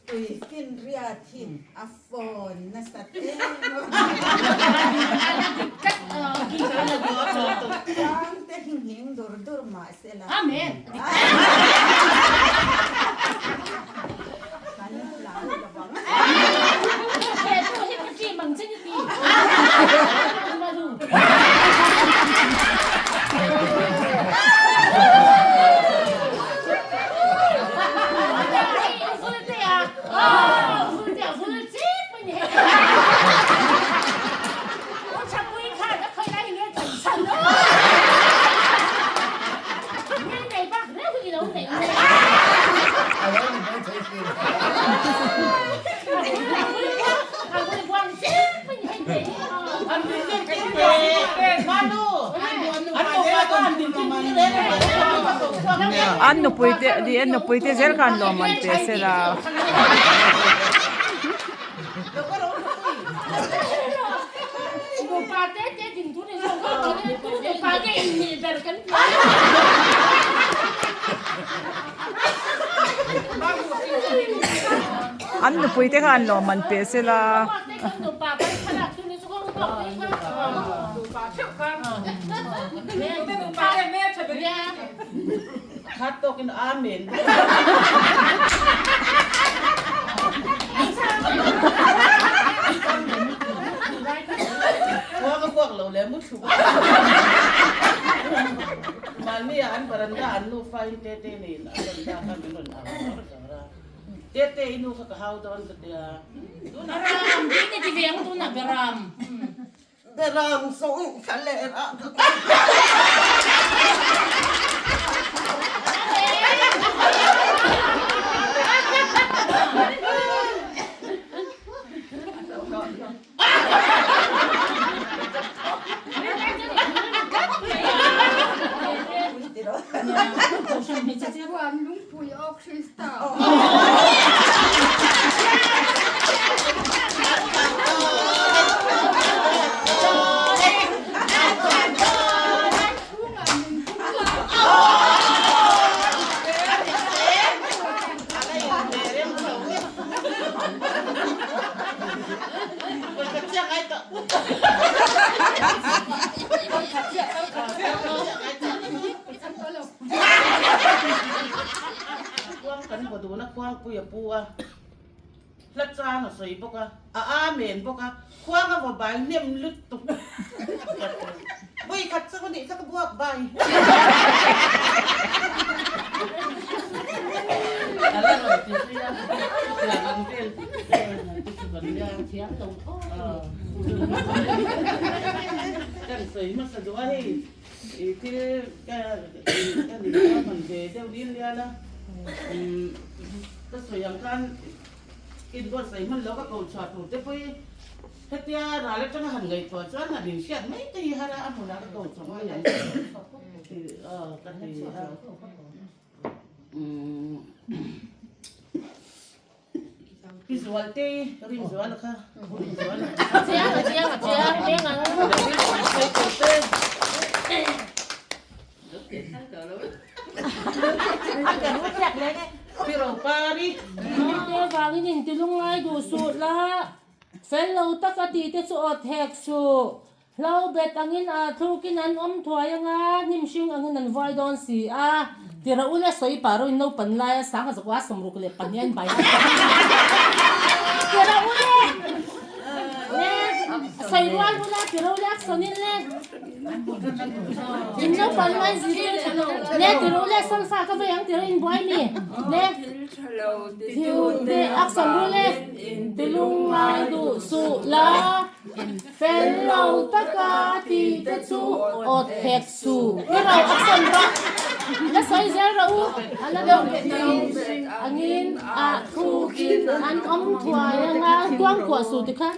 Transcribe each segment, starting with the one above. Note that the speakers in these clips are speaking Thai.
ตุยกินเรียทิมอฟอนนัสเตนฟังเตหิงหิงดูร์มาเสลาอาเมนกันหลังกระบังเฮ้ยตัวเห็นจีบังจริงจีมาดูAno pwede di ano pwede zel kan lo man pese la. Pate te din tu ni so ko pate ni dar kan. Ano pwede kan lo man pese la. Hatok in amin. Wag lo le mo su. Mani an baranda anu fai tete ni baranda kan belon ara. Tete inu ka hau don ka dia. Beram, dini ti veng tu na beram. Beram song kalera puya pua let cha na sei boka amen boka khwang ga bai nem lut tu bui khat sa ko ni sa ka buak bai ala ro ti sia la kan tel ti su ban ya Thiam tong tho. kan sei ma sa do ai ti ka ni man de deu din ya laก็สวยอย่างกันกินก็ใส่มันแล้วก็เกาชาถูแต่ไปถ้าเตี้ยร้านแล้วจะหันไงตัวจ้าหน้าดินเสียดไม่ตีฮาระอันนั้นก็เกาชงอย่างกันตีพี่สวัสดีริมสวัสดีค่ะริมสวัสดีเจียเจียเจียเลี้ยงอ่ะพี่เราปาดิเดี๋ยวฟังนี่จะลุงไงดูสูตรละเฟลเราตะกตีจะสูดแทกสูเราเบ็ดอังอินทุกินันถวยยังนิมชิงอังอินนันไวดอนสีที่เราอุเลสอยปารุนโนปันไลสังกับสกัดสมรุกเลยปันยันใบที่เราอุเลใส่รวนอุเลที่เราอุเลสนินเลยอินโนปันไลสิเนี่ยที่เราอุเลสังสากาเฟยังที่เราอินบอยนี่เนี่ยที่อุเลอักษรอุเลที่ลุงไงดูสูละเฟลเราตะกาตีเตสูอดแหกสูที่เราอักษรรักและใส่เจเราอะไรเดิมอันนี้ทุกินอันถวยยังกว้างกว่าสูติค่ะ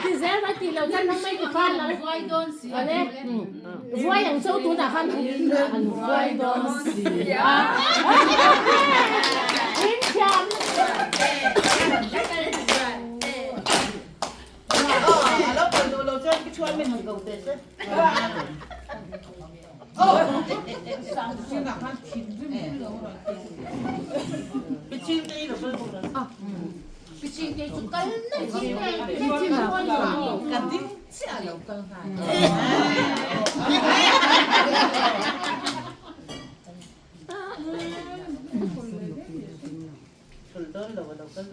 ที่เจเราตีเราจะนั่งไม่ติดฟันเลยไว้โดนสีอะไรไว้อย่างเจ้าตัวหน้าขันอันไว้โดนสีอินจังแล้วคนดูเราจะช่วยไม่ทำกับเด็กเลยโอ้สั่งชื่อหนักมันทิ้งด้วยมือเรา chính cái chút cân này chính cái mua nhiều cần tính sẽ là cần phải phần đơn đầu cân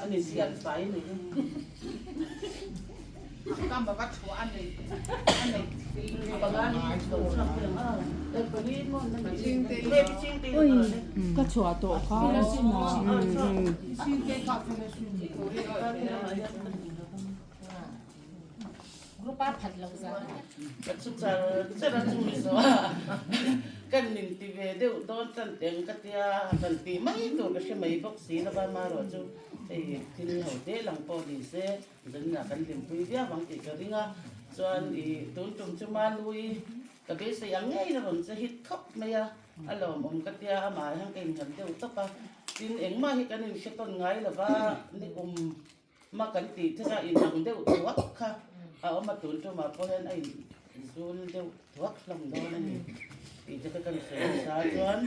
anh này xiên phải này cam và bắt của anh này bằng anh cầu xong rồi đây có đi món này chinh têก็ชัวตัวเขา xin cái cọp thì là xin lúc ba thật lâu ra cái chút giờ rất là chui rồi cái nhìn tv đều đón chân tiếng cái tia chân tì mấy tuổi cái mấy bác sĩ là ba mà rồi chú thì hậu thế lòng po thì sẽ dẫn là cái điểm quý giá bằng thì cái đi nga cho thì tốn trùng cho ma lui cái bé sẽ ăn ngay rồi sẽ hít khóc mày à alo mong cái tia mà hàng cái hình đều tóc à tin em mà cái này sẽ tuần ngay là ba đi mà cái tí thế là in hàng đều thuốc ha ở mà tốn cho mà po hen ai rồi đều thuốc lòng đó này thì cho cái sẽ sao cho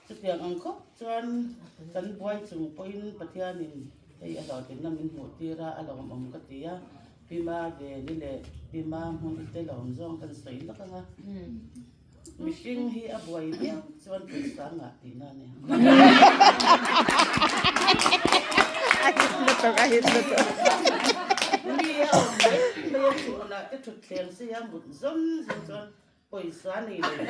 chút tiền ăn khóc cho kan buai chung point pathianin ei alo tin na min mu tira alo mom ka tia pima ve ni le pima hun te lom zong kan sei la kanga mishing hi abuai ni chuan tu sanga ti na ne ahit na to ni ya me chu na te thut thleng se ya mut zon chuan poisa ni le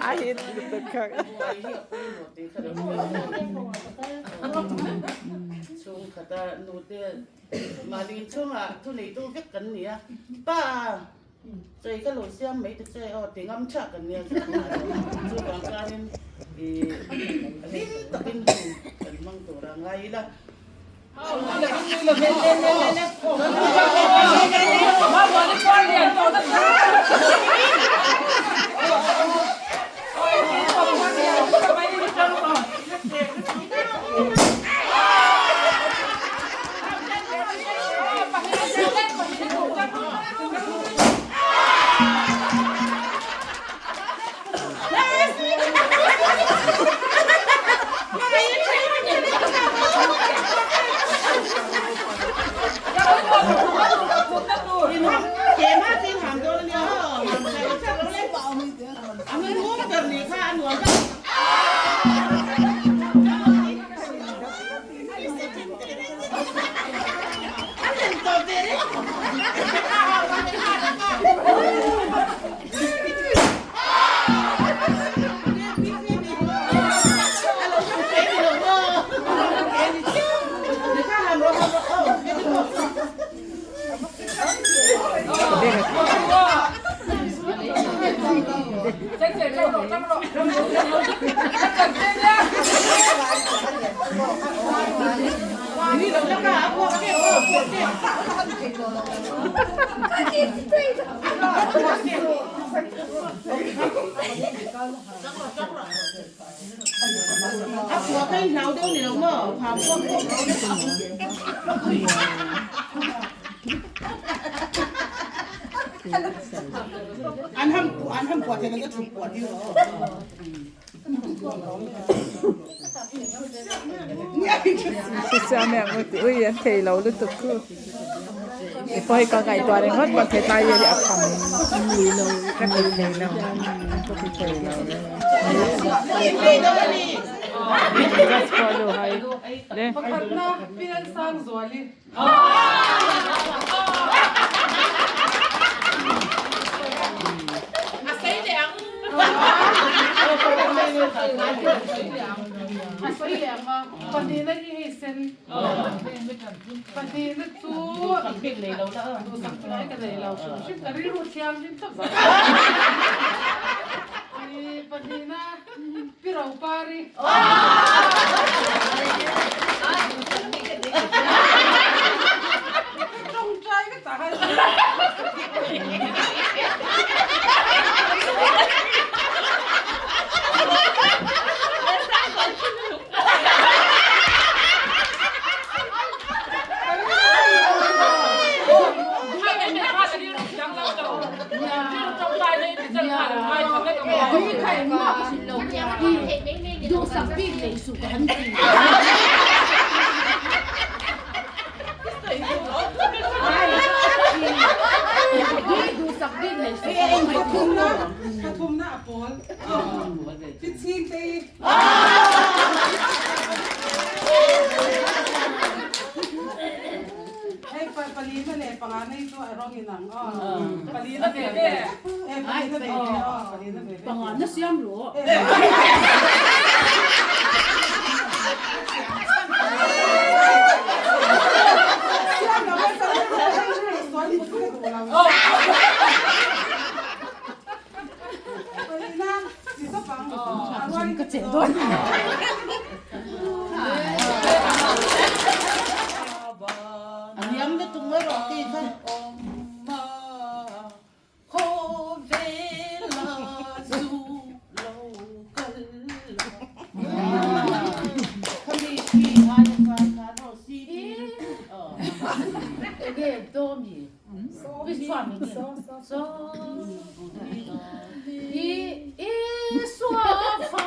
ahit na to ka abuai hi apui mo te khara chung khata nu te mà đi chung à thu này tu biết cần nè ba chơi cái lối xem mấy cái chơi tiếng âm chắc cần nè chú bằng ra nên thì đến tập kinh cần mang tổ ra ngay là cái nào đâu này đâu mà phàm không anh hâm quạt thì nó chụp quạt đi rồi sa me ngot ui an thei lo lu tu ku e poi ka kai to re ngot ba thei tai ye a kham ni lo ka ni nei lo ko ti thei lo just follow hai le pakatna pian sang zoli asai de ang asoi lenga pandina ni hesen pandina tu biết này đâu đó tu sang lai ka dei lau ship ka ri ru thiam lim tak za ni pandina pirau pari trong trai cái ta hay trong tay đây thì chân phải mai thằng đấy có cái lồng nhà thì mấy mấy ดูสักปีเลยสุกันจริงดูสักปีเลยสุกันจริง ทุ่มหน้าปอนพิชชิงตีไอ้ปลีนั่นแหละปลาในตัวร้องอีหนังปลีนั่นแหละปลีนั่นแหละปลีนั่นแหละ บางอันน่ะเสียมหลัวฉันก็เจ็บด้วยอันนี้ไม่ต้องไว้หรอกที่ท่านโคเวลาซูโลกัลเขามีที่งานการเอาซีดีเด็กโดมีวิชามีโซอีสวาฟา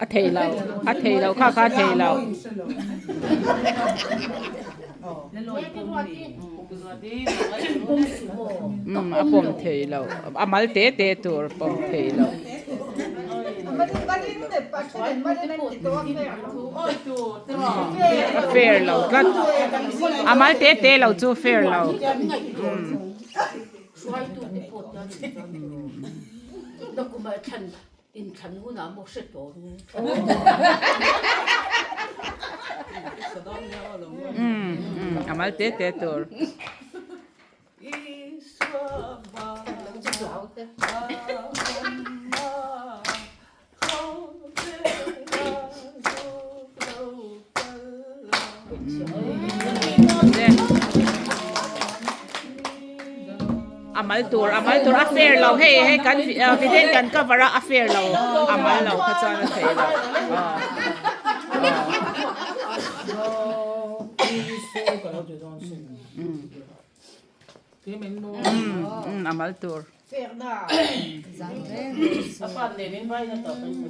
อาเทเราข้าเทเราอาปมเทเราอามาเตตัวปมเทเราเฟร์เราก็อามาเตเราจูเฟร์เราช่วยตัวในปวดแล้วแล้วก็มาฉันอินฉันหัวหน้าหมดเสร็จตัวอามาเตตัวอามาตัวอัฟเฟร์เราให้กันฟิเดนกันก็วาระอัฟเฟร์เราอามาเราเขาจะมาเทเราอามาตัวapa deh ini banyak tuh apa itu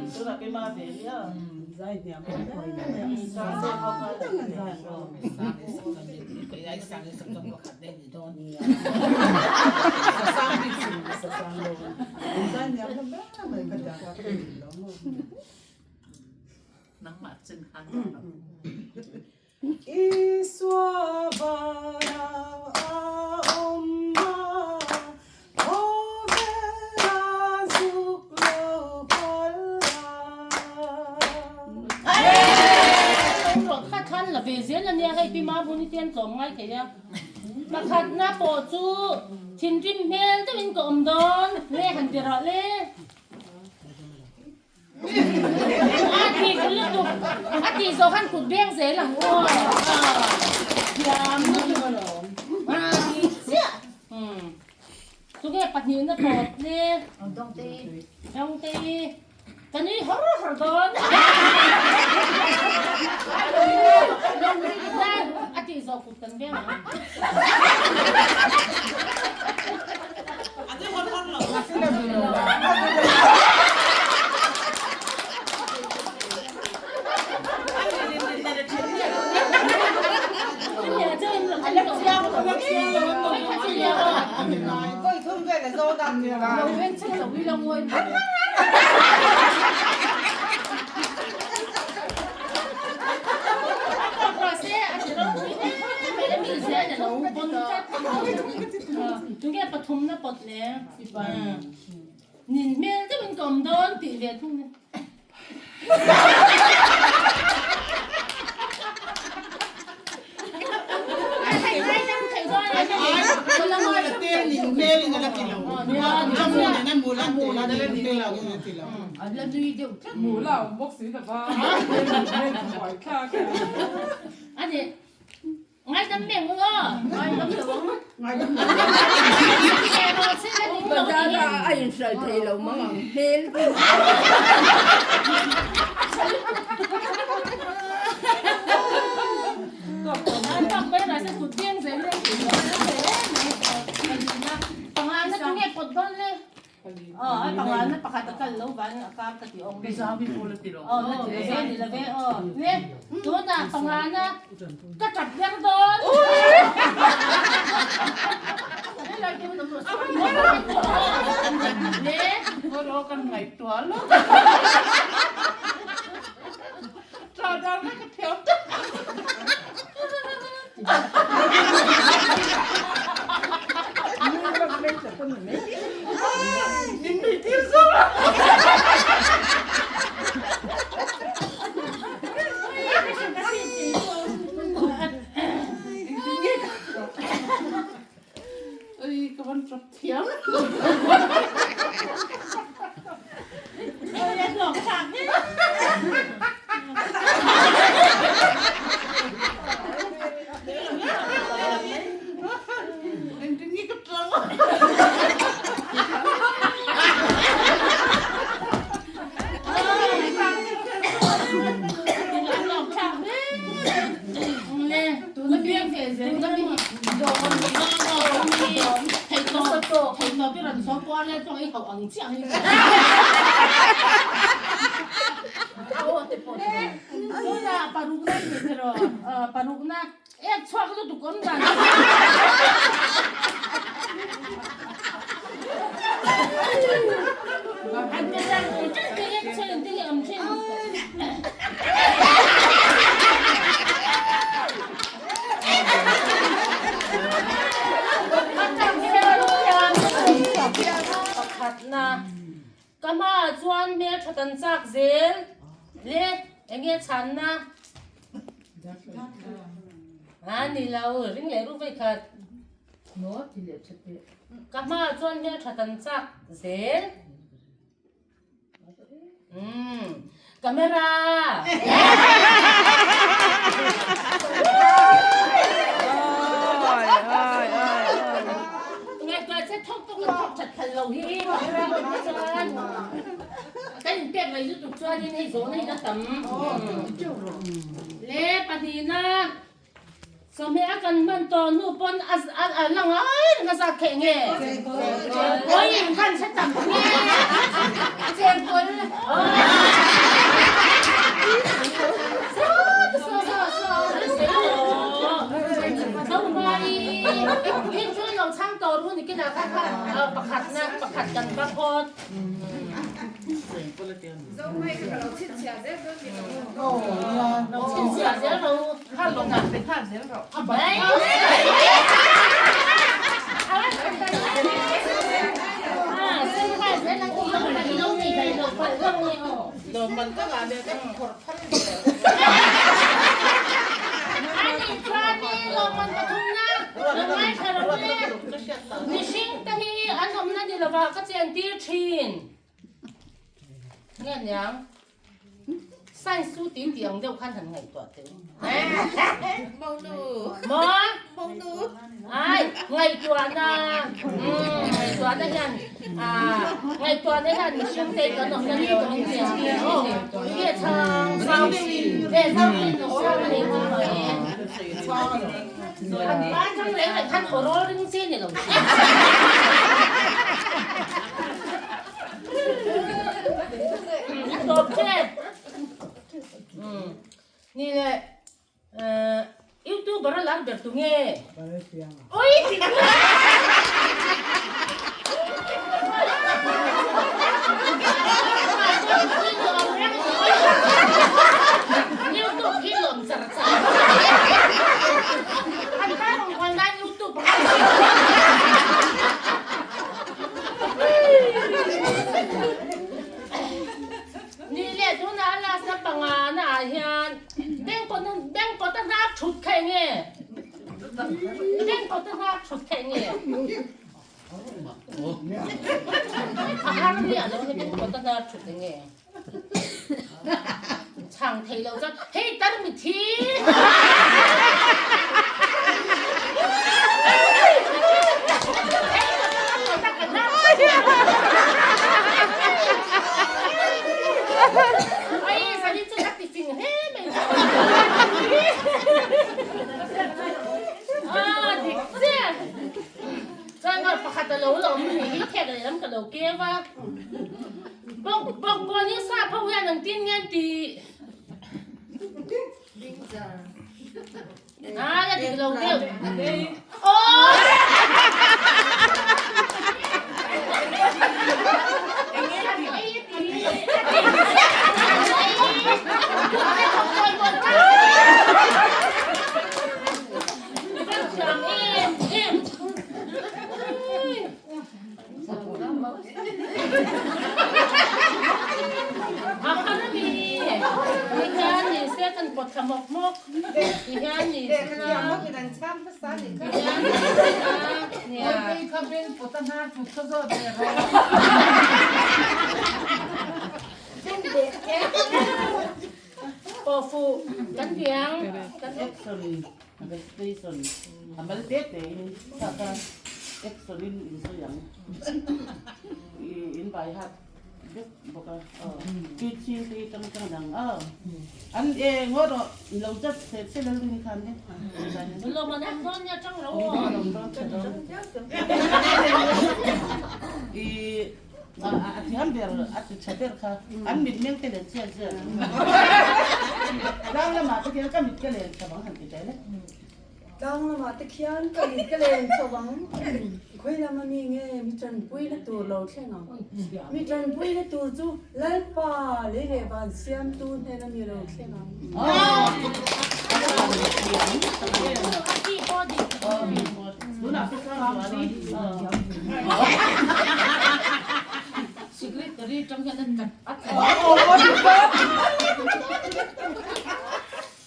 itu tapi mah deh ya zaidnya là về diễn là nè hay pin má bún đi tiền giống ngay thế nhá mà khát na bỏ chú thiên dream mail tới mình cộng đón nè hàng tiền họ lên thì cái lúc tục thì do khăn cụt beng dễ là ngon làm nước mà nó thì xía tôi nghe bật nhuyễn nó bọt nè đông tê cái này hở đón thì do cụt cần beng mà có thương về là do đằng nhiều là lâu hết chắc là quy long ơi chúng ta bắt thùng nó bắt nè nhìn miếng cái mình cầm đón tỷ về thùng này mù là bốc xí là ba nên hỏi khác anh chị ngay tấm miệng nữa ngay tấm miệng ngay tấm bây giờ là anh sợ thì lâu mà hên anh tắm bây giờ sẽ tụt tiền dễ lên pangalan na tungi podon le ay pangalan na pakatagal lo ba ka kati ong cái sao bị mua lên tiền rồi nila be ne doon na pangalan na kachap lang doon ne có đó con ngày toán lắm trời đang cái thiếu nhìn thấy thiếu số ơi các bạn rất thiếu em lỏng sạc đấy anh cứ nghĩ cái trăng thầy nó biết là xóa qua lên trong ấy học ẩn chẳng như thế là paruk na gitu loh paruk na choa cái tụi con bạn anh biết rằng cái chuyện cái âm chuyện na kama chuan me thatan chak zel le enge chan na ani lau ring le ru vai khat no ti le chate kama chuan me thatan chak zel camera sẽ thóc chặt thật lâu hi cái những việc này giúp cho đi hay số này nó tầm lẽ bà thì na sao mẹ cần mình to nụ bon lăng ấy nó ra kệ nghề ôi khăn sẽ tầm nghe xem coi không bay yênជួយเราช่างต่อรู้นี่กินอะไรค่ะประคัดนะประคัดกันประคดเราชิ้นเสียเสียเราข้าลงกันไปข้าเสียเราไปซึ่งข้าเสียนั่งกินเราไม่ต้องมีใครเราไปเรื่องนี้เดี๋ยวมันก็งานเดียวกันขดพันอันนี้ชาดีเรามันกระทุ่งนะเราไม่ใช่เราเนี่ยนี่ชิงตะฮีอันนั้นนั่นดีเราว่าก็เจนตีชินเนี่ยยังสั้นสู้ตีเตียงเดี๋ยวขั้นหันไงตัวเต็มมองดู มอ มองดู ไอ้ไงตัวน่ะไงตัวนั่นยันไงตัวนั่นยันชิงเตะกันหน่อยนี่ตรงนี้โอ้เกี่ยช่างเศร้าดิเศร้าดิหนูเศร้าดิหนูบ้านช่างเล็กขั้นหัวร้อนจริงๆเนี่ยเราตบเช่นี่แหละYouTube bara lar bertunge oi YouTube พี่หล่มสารสัตว์อันได้ของคนได้ YouTube นี่แหละทุนอาลาสับปังอาน่ะเฮียนแบ่งคนนับชุดแข่งเงี้ยแบ่งคนนับชุดแข่งเงี้ยอาเรียนแล้วให้แบ่งคนนับชุดแข่งเงี้ยช่างเทเราจะเฮ้ยตั้งมิทีไอ้สันนิษฐานติดจริงเฮ้ยไม่ใช่ดิเจ้าจังก็ประคัตโลเราไม่มีแค่เลยน้ำกระโดดเกี้ยวว่าบอกนี้ทราบเพราะว่าหนังตีนเงี้ยตีอย่าตีเราเกี้ยวโอ้ปวดขมกมกอีกอย่างนี้เด็กขมกอีกอย่างช้ำภาษาอีกอย่างเนี่ยเขาเป็นปวดหน้าปวดข้อศอกเลยปวดฟูกันเพียงกันเอ็กซ์โซลินมันเป็นตีโซลินทำมาเด็ดเลยถ้าการเอ็กซ์โซลินอินโซยังอินไปฮัทเด็กบอกว่าตีชีตีจังดังอันเองว่าเราจะเสร็จเสร็จแล้วนี่คันเนี่ยเรามาทำต้นเนี่ยจังเราที่ฮัมเบอร์ที่เชฟเบอร์ค่ะอันมิดเมงเตลเชียร์แล้วเรามาตะเกียบก็มิดก็เลยสว่างหันติดใจเลยดังละมาตะเคียนก็มิดก็เลยสว่างคุยแล้วมันมีไงมีจันปุ้ยและตัวเราใช่ไหมมีจันปุ้ยและตัวจู่เล่นป่าเล่นบ้านเสียมตัวเนี่ยเรามีเราใช่ไหมที่พอดีดูหนักสุดท้ายวันนี้สิกริตรีจังยันกันอัด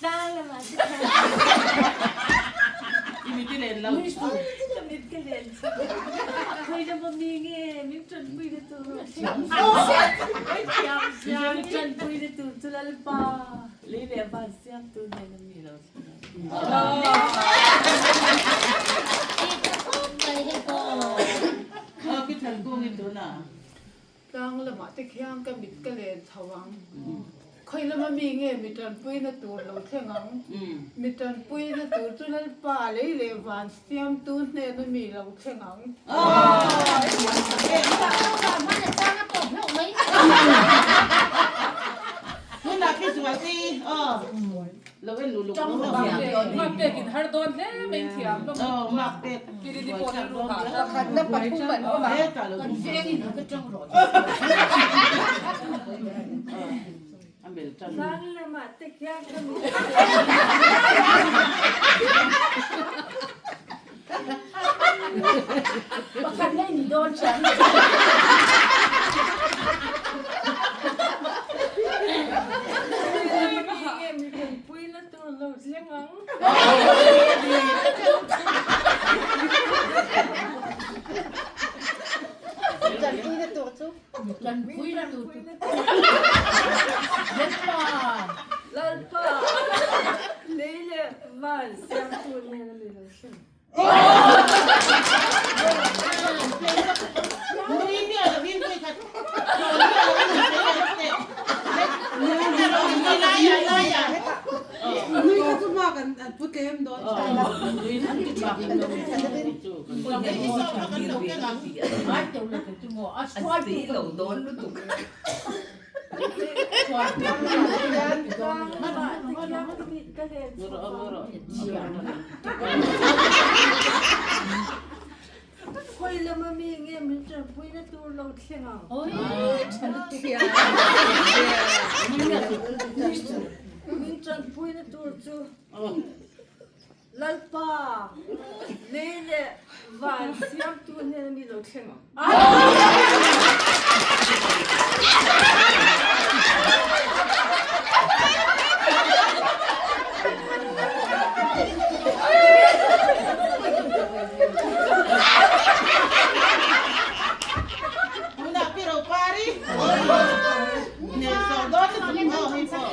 ดังละมาอีมิติเลนเราจะมิดก็เลยคุยแล้วมันมีไงมีจันปุ้ยและตัวเสียมมีจันปุ้ยและตัวจู่เล่นป่าเล่นบ้านเสียมตัวเนี่ยเรามีเราใช่ไหมพี่ทันกูนี่ตัวน่ะดังละมาตะเคียนก็มิดก็เลยสว่างคุยแล้วมันมีไงมีจันปุ้ยและตัวเราใช่ไหมมีจันปุ้ยและตัวจู่เล่นป่าเล่นบ้านเสียมตัวเนี่ยเรามีเราใช่ไหมมันจะจ้างตบลูกไหมนี่นักที่สวยสิเราเป็นลูกๆน้องมาเด็กกินฮาร์ดอนเนี่ยไม่เทียมมาเป็ดกินดีๆปวดรู้ค่ะ ขันน้ำปัดพุ่งเหมือนว่าแบบ กันเสียงนี่ก็จังหรออันเบลจัน ดังละมาตะเคียนก็มีประคันได้หนีโดนฉันมีคนปุ้ยแล้วตัวเราเสียงงังจันปุ้ยแล้วตัวจุ๊บ จันปุ้ยแล้วดูเล่นป่า Lele var sen turlarına veriyorsun. นี่เนี่ยวิ่งไปกันนี่ก็จะมากันพูดเกมโดนใช่ไหมวิ่งทั้งที่ปากยังไม่ได้จูบเราไม่ได้ชอบกันหรอกแค่นั้นไม่เจ้าเลยเป็นจังหวะสวยปีหลงโดนรู้ตุกสวยปีหลงโดนKoyla mami yenge mi can na tulong siya. Ôi, Mình trần pui na tulong chu. Lalpa. Lele. Van siam tu na mi lo siya. Muna pero pari. Ne so do to oh hi po.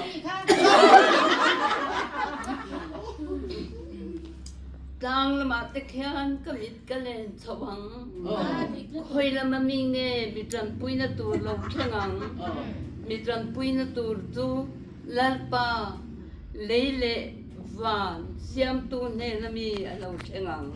Tang lama tekyan kamit kalen chawang. Khoi lama minge mitran pui na tulong thengang. Mitran pui na tur chu lalpa lele van siam tu ne lami alo thengang.